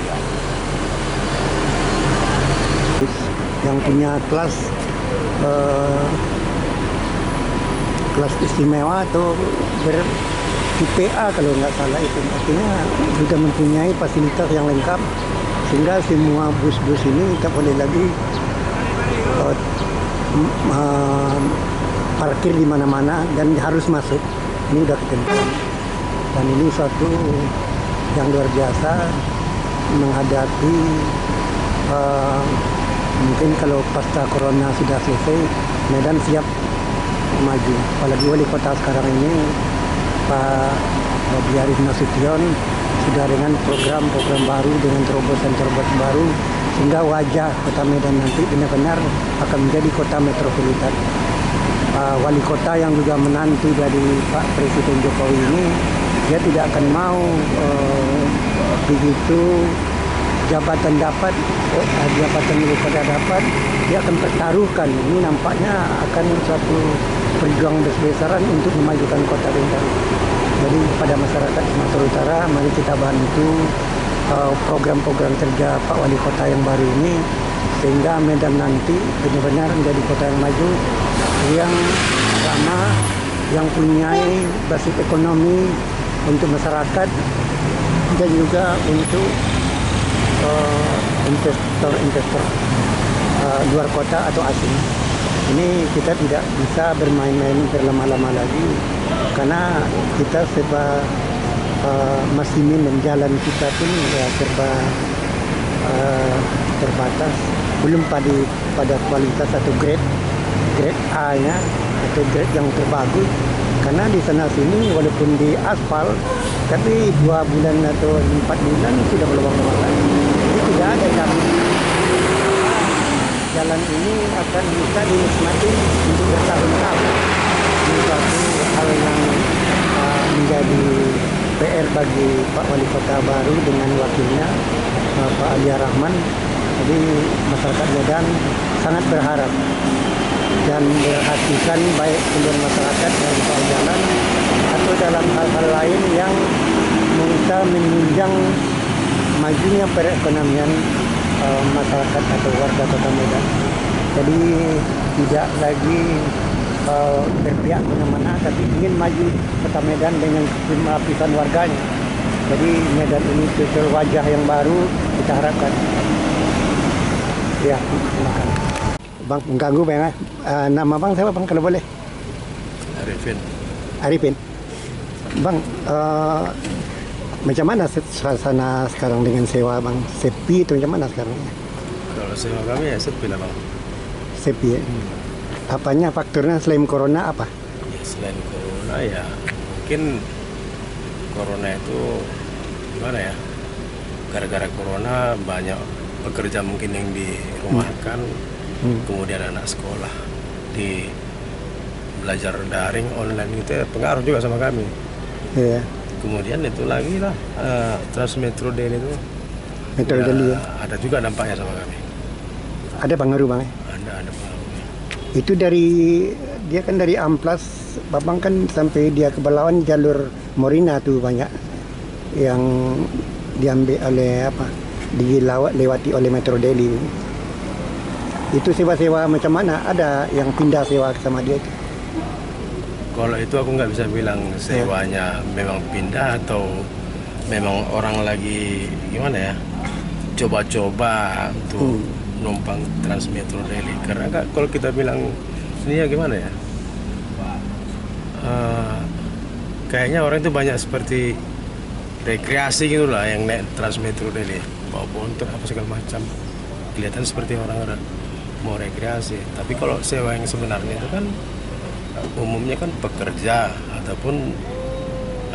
Yang punya kelas kelas istimewa atau tipe A kalau nggak salah itu artinya sudah mempunyai fasilitas yang lengkap sehingga semua bus-bus ini tak boleh lagi parkir di mana-mana dan harus masuk. Ini udah ketentuan dan ini suatu yang luar biasa menghadapi mungkin kalau pasca corona sudah selesai Medan siap maju. Apalagi wali kota sekarang ini Pak Bobi Arif Nasution sudah dengan program-program baru dengan terobosan-terobosan baru sehingga wajah kota Medan nanti benar-benar akan menjadi kota metropolitan. Wali kota yang juga menantu dari Pak Presiden Jokowi ini dia tidak akan mau begitu jabatan dapat, jabatan wali kota dapat, dia akan pertaruhkan. Ini nampaknya akan suatu perjuangan besar-besaran untuk memajukan kota Medan. Jadi pada masyarakat Sumatera Utara, mari kita bantu program-program kerja Pak Wali Kota yang baru ini sehingga Medan nanti benar-benar menjadi kota yang maju, yang ramah, yang punya basis ekonomi untuk masyarakat dan juga untuk investor-investor luar kota atau asing. Ini kita tidak bisa bermain-main berlama-lama lagi karena kita serba masih minim, jalan kita pun ya serba terbatas, belum pada kualitas atau grade A-nya atau grade yang terbagus. Karena di sana sini walaupun di aspal, tapi 2 bulan atau 4 bulan sudah berlubang-lubang lagi. Jadi tidak ada jaminan jalan ini akan bisa dinikmati untuk bertahun-tahun. Ini suatu hal yang menjadi PR bagi Pak Wali Kota baru dengan wakilnya Pak Alia Rahman. Jadi masyarakat Medan sangat berharap dan berhatikan baik kemudian masyarakat dalam soal jalan atau dalam hal-hal lain yang bisa menunjang majunya perekonomian masyarakat atau warga Kota Medan. Jadi tidak lagi berpihak kemana-mana, tapi ingin maju Kota Medan dengan lapisan warganya. Jadi Medan ini muncul wajah yang baru, kita harapkan. Ya, terima kasih. Bang, mengganggu Bang. Nama Bang siapa Bang kalau boleh? Arifin. Arifin. Bang, macam mana suasana sekarang dengan sewa Bang? Sepi itu macam mana sekarang? Kalau sewa kami ya sepi lah Bang. Sepi ya? Apanya faktornya selain corona apa? Ya selain corona ya mungkin corona itu gimana ya? Gara-gara corona banyak pekerja mungkin yang dirumahkan, kemudian anak sekolah di belajar daring online gitu ya, pengaruh juga sama kami. Iya. Kemudian itu lagi lah Transmetro Daily itu Metro Daily ya? ada juga dampaknya sama kami. Ada pengaruh Bang? Ada pengaruhnya. Itu dia kan dari Amplas, Babang kan sampai dia ke Belawan jalur Morina tuh banyak yang diambil oleh dilewati oleh Metro Daily. Itu sewa-sewa macam mana? Ada yang pindah sewa sama dia itu? Kalau itu aku nggak bisa bilang sewanya memang pindah atau memang orang lagi gimana ya, coba-coba untuk numpang Transmetro Daily. Karena kalau kita bilang ini ya gimana ya, kayaknya orang itu banyak seperti rekreasi gitu lah yang naik Transmetro Daily, bawa bontot apa segala macam, kelihatan seperti orang mau rekreasi. Tapi kalau sewa yang sebenarnya itu kan umumnya kan pekerja ataupun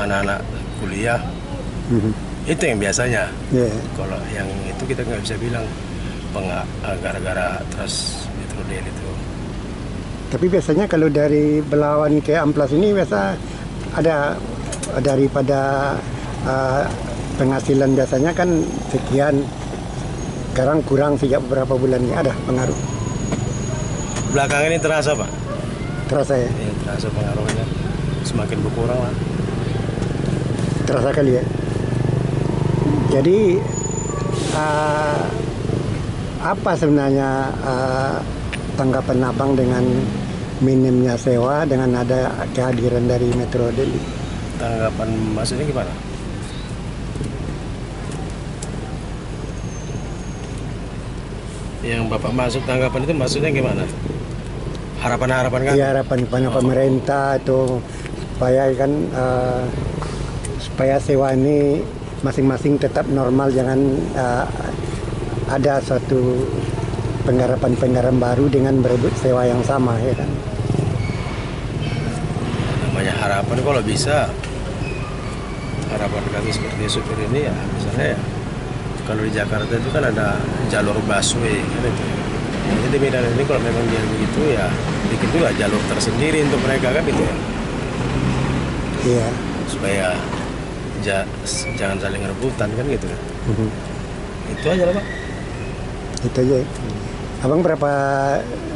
anak-anak kuliah, itu yang biasanya. Kalau yang itu kita nggak bisa bilang gara-gara Transmetro Daily itu. Tapi biasanya kalau dari Belawan ke Amplas ini biasa ada daripada penghasilan biasanya kan sekian, sekarang kurang sejak beberapa bulan ini, ada pengaruh? Belakangan ini terasa Pak? Terasa ya? Iya, terasa pengaruhnya, semakin berkurang lah. Terasa kali ya? Jadi apa sebenarnya tanggapan Abang dengan minimnya sewa dengan ada kehadiran dari Metro Daily? Tanggapan maksudnya gimana? Yang Bapak maksud tanggapan itu maksudnya gimana? Harapan-harapan kan? Ya, harapan pemerintah itu supaya kan supaya sewa ini masing-masing tetap normal, jangan ada suatu penggarapan baru dengan berebut sewa yang sama ya kan. Namanya harapan kalau bisa, harapan kami seperti supir ini ya misalnya ya, kalau di Jakarta itu kan ada jalur busway kan itu. Jadi Medan ini kalau memang dia begitu ya bikin juga jalur tersendiri untuk mereka kan itu ya. Iya. Supaya jangan saling rebutan kan gitu. Itu aja lah Pak. Itu aja. Abang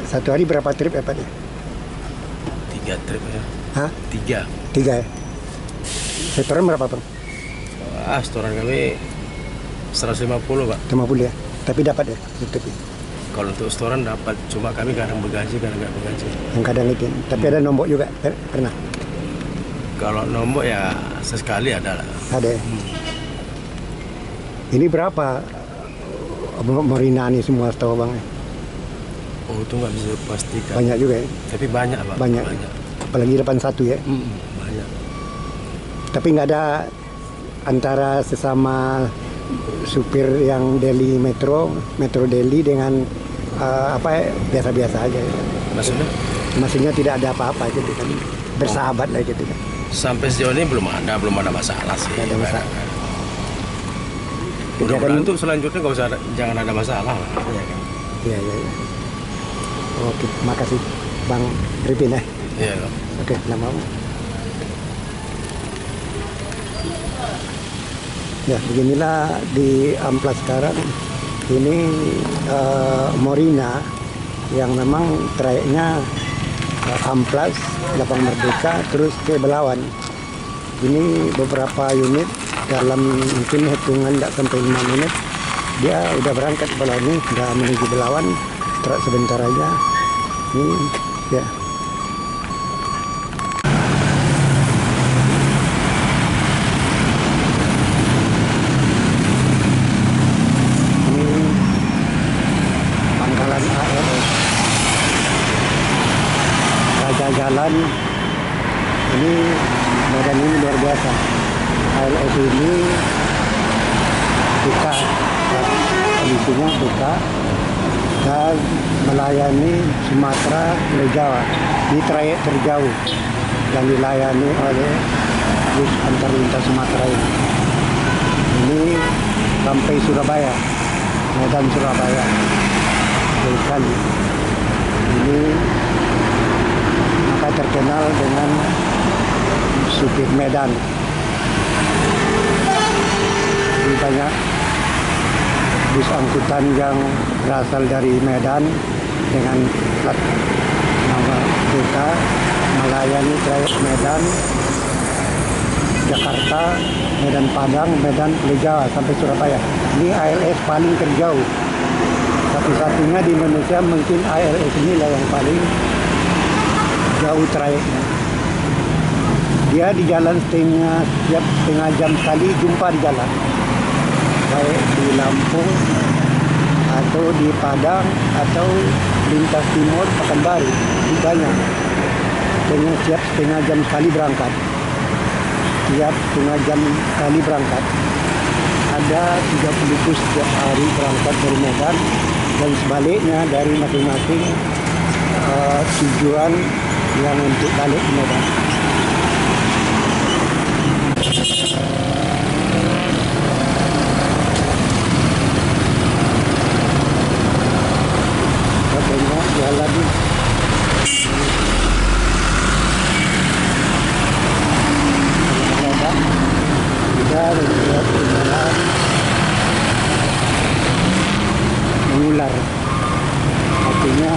satu hari berapa trip ya Pak? 3 trip ya. Hah? 3 ya? Setoran berapa Bang? Setoran kami 150 Pak. 50 ya? Tapi dapat ya? YouTube. Kalau untuk setoran dapat, cuma kami kadang bergaji, kadang nggak bergaji. Yang kadang itu, tapi ada nombok juga, pernah? Kalau nombok ya sesekali ada lah. Ada ya? Ini berapa Morina ini semua setahu Bang? Oh itu nggak bisa pastikan. Banyak juga ya? Tapi banyak Pak. Banyak. Apalagi depan satu ya? Banyak. Tapi nggak ada antara sesama supir yang Daily Metro Daily dengan biasa-biasa aja ya. Maksudnya tidak ada apa-apa gitu kan, bersahabat lah gitu kan. Sampai sejauh ini belum ada masalah sih. Tidak ada masalah. Mudah-mudahan untuk selanjutnya jangan ada masalah lah. Iya. Oke, makasih Bang Ripin ya. Iya. Oke, nama. Ya, beginilah di Amplas sekarang. Ini Morina yang memang trayeknya Amplas, Lapang Merdeka, terus ke Belawan. Ini beberapa unit dalam mungkin hitungan tidak sampai 5 menit dia udah berangkat bola ini, udah menuju Belawan. Terus sebentar aja ini ya. Pangkalan ALS Raja Jalan. Ini badan ini luar biasa. ALS ini buka, kondisinya buka dan melayani Sumatera dan Jawa di trayek terjauh yang dilayani oleh bus antar lintas Sumatera ini. Ini sampai Surabaya, Medan Surabaya. Sekali. Ini maka terkenal dengan supir Medan. Ini banyak bus angkutan yang berasal dari Medan dengan plat nama kita melayani trayek Medan, Jakarta, Medan Padang, Medan Jawa sampai Surabaya. Ini ALS paling terjauh. Satu-satunya di Indonesia mungkin ALS inilah yang paling jauh trayeknya. Dia di jalan setiap setengah jam sekali jumpa di jalan. Baik di Lampung atau di Padang atau lintas timur Pekanbaru, itu banyak. Dengan setiap setengah jam sekali berangkat. Setiap setengah jam sekali berangkat. Ada 30 bus setiap hari berangkat dari Medan dan sebaliknya dari masing-masing tujuan yang untuk balik ke Medan. Banyak jalan kita lihat jalan mengular, artinya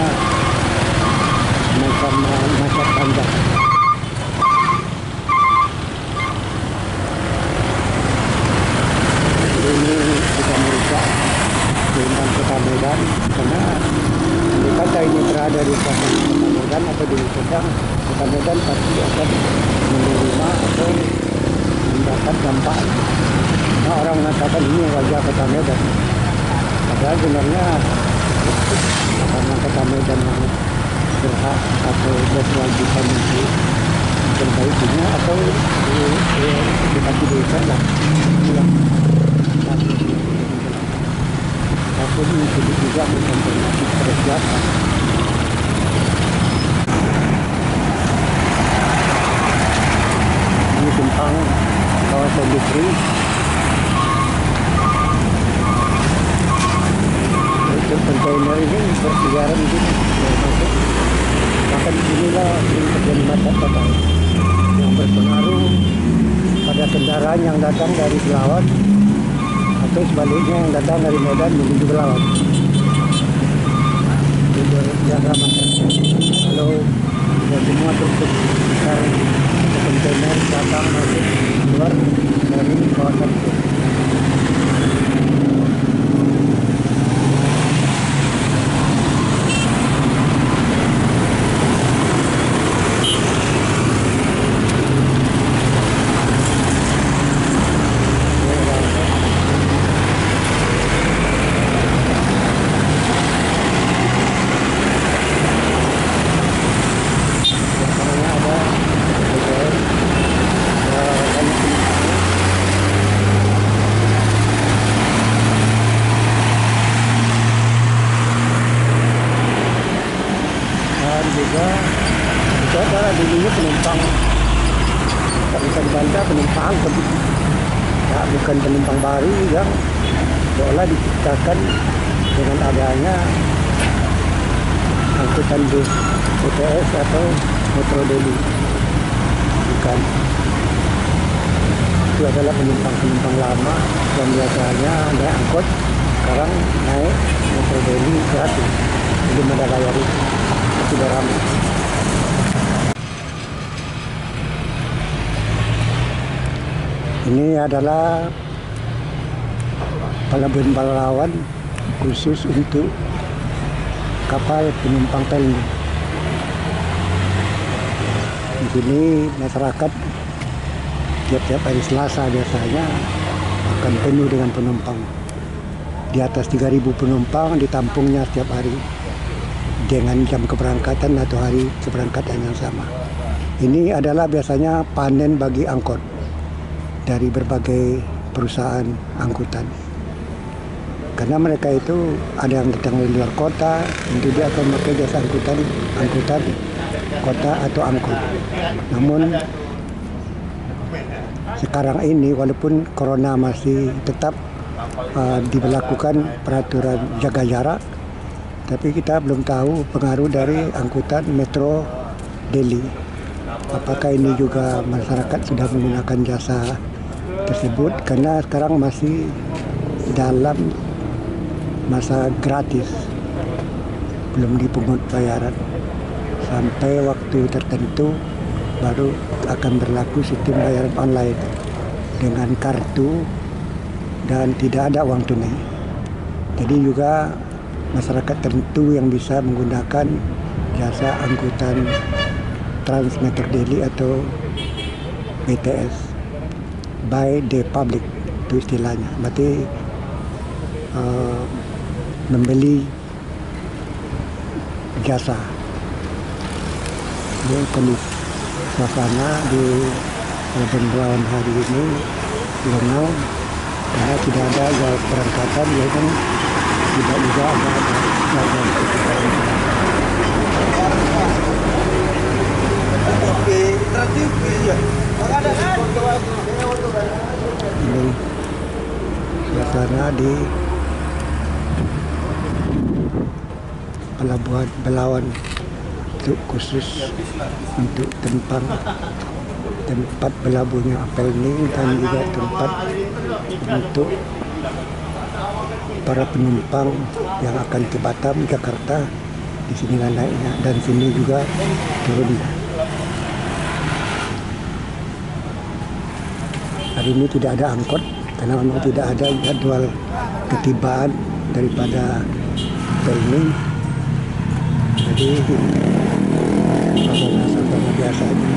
macam macet panjang. Ini kita merusak dengan kota Medan karena kata ini berada di kota Medan atau di kota Medan pasti akan menerima atau mendapat dampak. Nah, orang mengatakan ini wajah kota Medan. Padahal sebenarnya karena kota Medan yang berhak atau berkewajiban untuk perbaikinya atau dikasih desa lah. Tapi itu juga memperbaiki persiapan. Ini tentang kawasan industri. Untuk kontainer ini bersejarah di sini. Maka di sinilah terjadi macet yang berpengaruh pada kendaraan yang datang dari Belawan atau sebaliknya yang datang dari Medan menuju Belawan. Itu jaga macet. Kalau sudah semua tutup sekarang kontainer datang masuk keluar dari kawasan itu. Itu adalah dulunya penumpang, bisa dibaca penumpang, ya, bukan penumpang baru yang seolah diciptakan dengan adanya angkutan bus UTS atau Metro Daily. Bukan. Itu adalah penumpang lama yang biasanya naik angkot, sekarang naik Metro Daily gratis, belum ada bayar itu. Sudah ramai. Ini adalah pelabuhan Balawan khusus untuk kapal penumpang pelni. Di sini masyarakat tiap-tiap hari Selasa biasanya akan penuh dengan penumpang. Di atas 3.000 penumpang ditampungnya setiap hari dengan jam keberangkatan atau hari keberangkatan yang sama. Ini adalah biasanya panen bagi angkot dari berbagai perusahaan angkutan. Karena mereka itu ada yang datang dari luar kota, tentu dia akan pakai jasa angkutan kota atau angkot. Namun sekarang ini walaupun corona masih tetap diberlakukan peraturan jaga jarak, tapi kita belum tahu pengaruh dari angkutan Metro Delhi. Apakah ini juga masyarakat sudah menggunakan jasa tersebut, karena sekarang masih dalam masa gratis, belum dipungut bayaran. Sampai waktu tertentu baru akan berlaku sistem bayaran online dengan kartu dan tidak ada uang tunai. Jadi juga masyarakat tertentu yang bisa menggunakan jasa angkutan Trans Metro Delhi atau BTS by the public, itu istilahnya. Berarti membeli jasa. Ini kondisi suasana di Pelabuhan Balawan hari ini lengang karena tidak ada jadwal keberangkatan, ya kan, tidak juga ada jadwal keberangkatan. Ini suasana di Pelabuhan Balawan untuk khusus untuk tempat berlabuhnya pelni dan juga tempat untuk para penumpang yang akan ke Batam, Jakarta. Di sini naiknya dan sini juga turunnya. Hari ini tidak ada angkot karena memang tidak ada jadwal ketibaan daripada pelni. Jadi sabana biasa aja.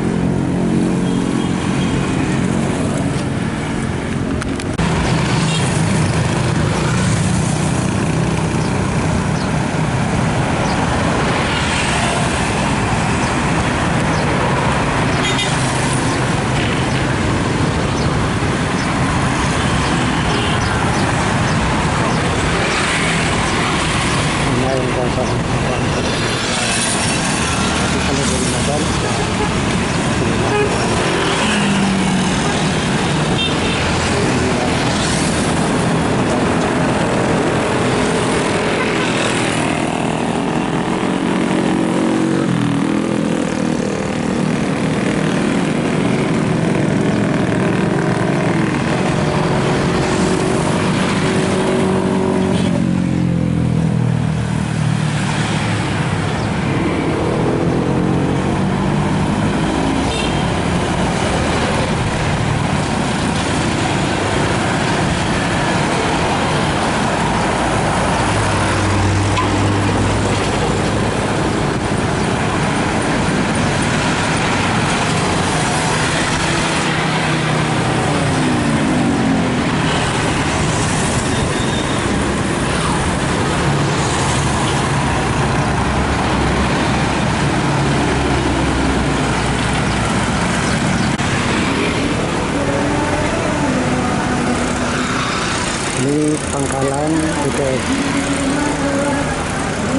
Ini pangkalan BTS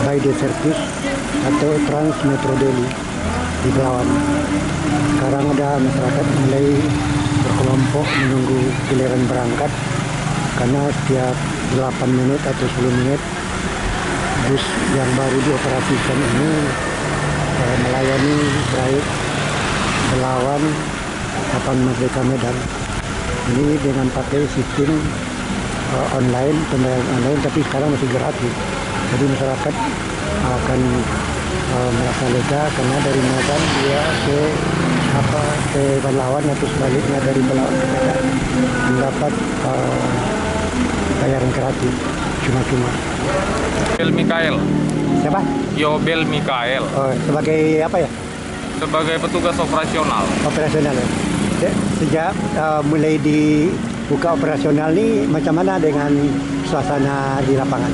by the service atau Trans Metro Delhi di Balawan. Sekarang ada masyarakat mulai berkelompok menunggu giliran berangkat karena setiap 8 menit atau 10 menit bus yang baru dioperasikan ini melayani trayek Balawan Tapan Merdeka Medan. Ini dengan pakai sistem online, pembayaran online, tapi sekarang masih gratis. Jadi masyarakat akan merasa lega karena dari Medan dia ke Belawan atau sebaliknya dari Belawan ke Medan mendapat bayaran gratis cuma-cuma. Yobel Mikael. Siapa? Yobel Mikael. Oh, sebagai apa ya? Sebagai petugas operasional. Operasional ya. Sejak mulai dibuka operasional ini macam mana dengan suasana di lapangan?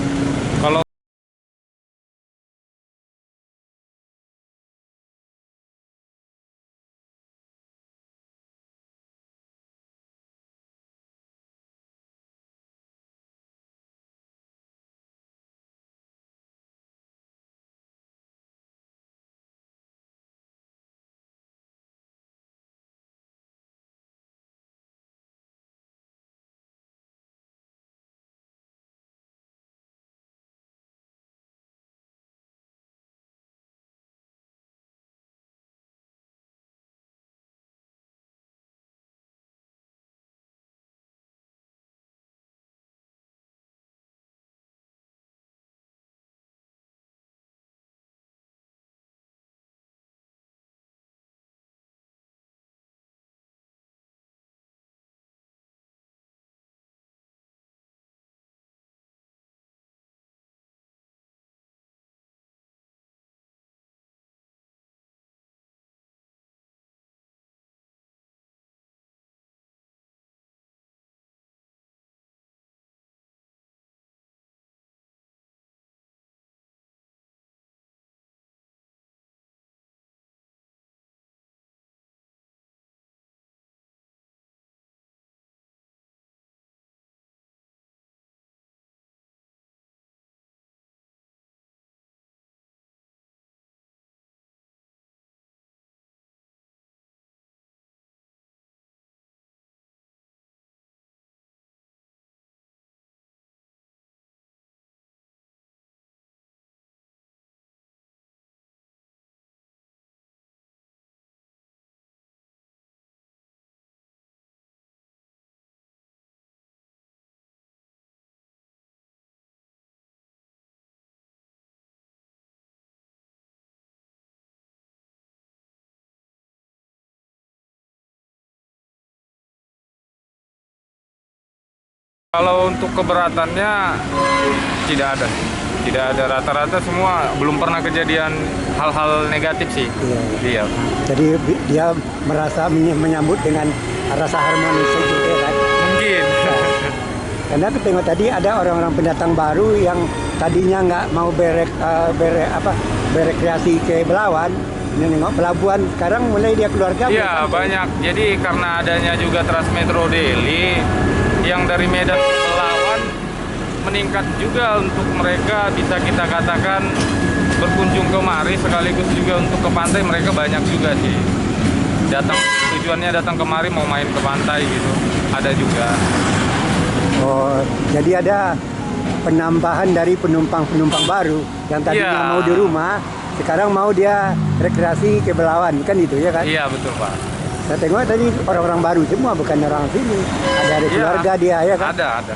Kalau untuk keberatannya tidak ada. Tidak ada, rata-rata semua belum pernah kejadian hal-hal negatif sih. Iya. Jadi dia merasa menyambut dengan rasa harmonis juga kan? Mungkin. Karena aku tengok tadi ada orang-orang pendatang baru yang tadinya nggak mau berekreasi ke Belawan, nengok pelabuhan, sekarang mulai dia keluarga. Iya, banyak. Jadi karena adanya juga Transmetro Daily yang dari Medan ke Belawan meningkat juga untuk mereka, bisa kita katakan berkunjung kemari, sekaligus juga untuk ke pantai mereka banyak juga sih. Tujuannya datang kemari mau main ke pantai gitu. Ada juga. Oh, jadi ada penambahan dari penumpang-penumpang baru yang tadinya mau di rumah, sekarang mau dia rekreasi ke Belawan, kan itu ya kan? Iya, betul Pak. Saya tengok tadi orang-orang baru semua, bukan orang sini. Ada keluarga dia ya kan? Ada.